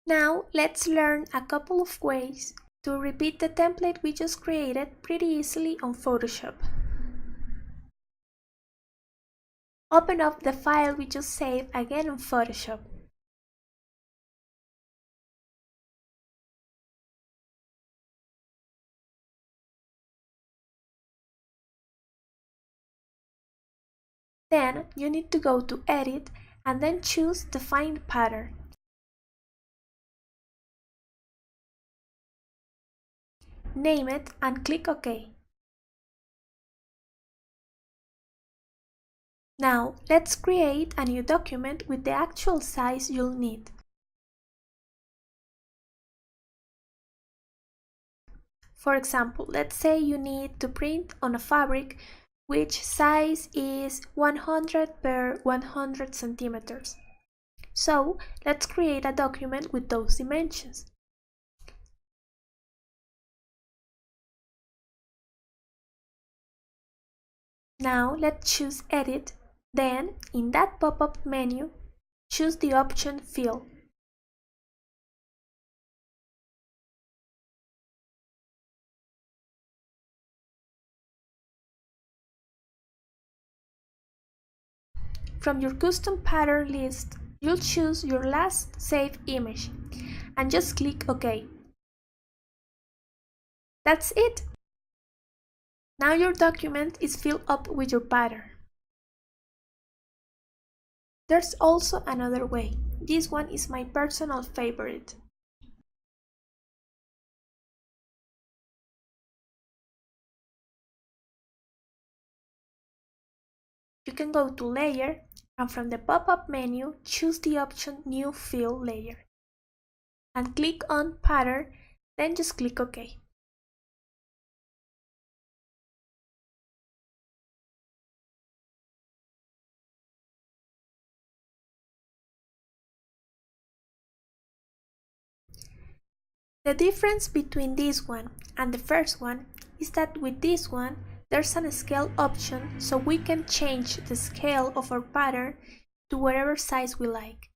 Now let's learn a couple of ways to repeat the template we just created pretty easily on Photoshop. Open up the file we just saved again on Photoshop. Then you need to go to Edit and then choose Define Pattern. Name it and click OK. Now let's create a new document with the actual size you'll need. For example, let's say you need to print on a fabric which size is 100 by 100 centimeters. So let's create a document with those dimensions. Now let's choose Edit, then in that pop-up menu, choose the option Fill. From your custom pattern list, you'll choose your last saved image and just click OK. That's it! Now your document is filled up with your pattern. There's also another way. This one is my personal favorite. You can go to Layer and from the pop-up menu choose the option New Fill Layer and click on Pattern, then just click OK. The difference between this one and the first one is that with this one there's an scale option, so we can change the scale of our pattern to whatever size we like.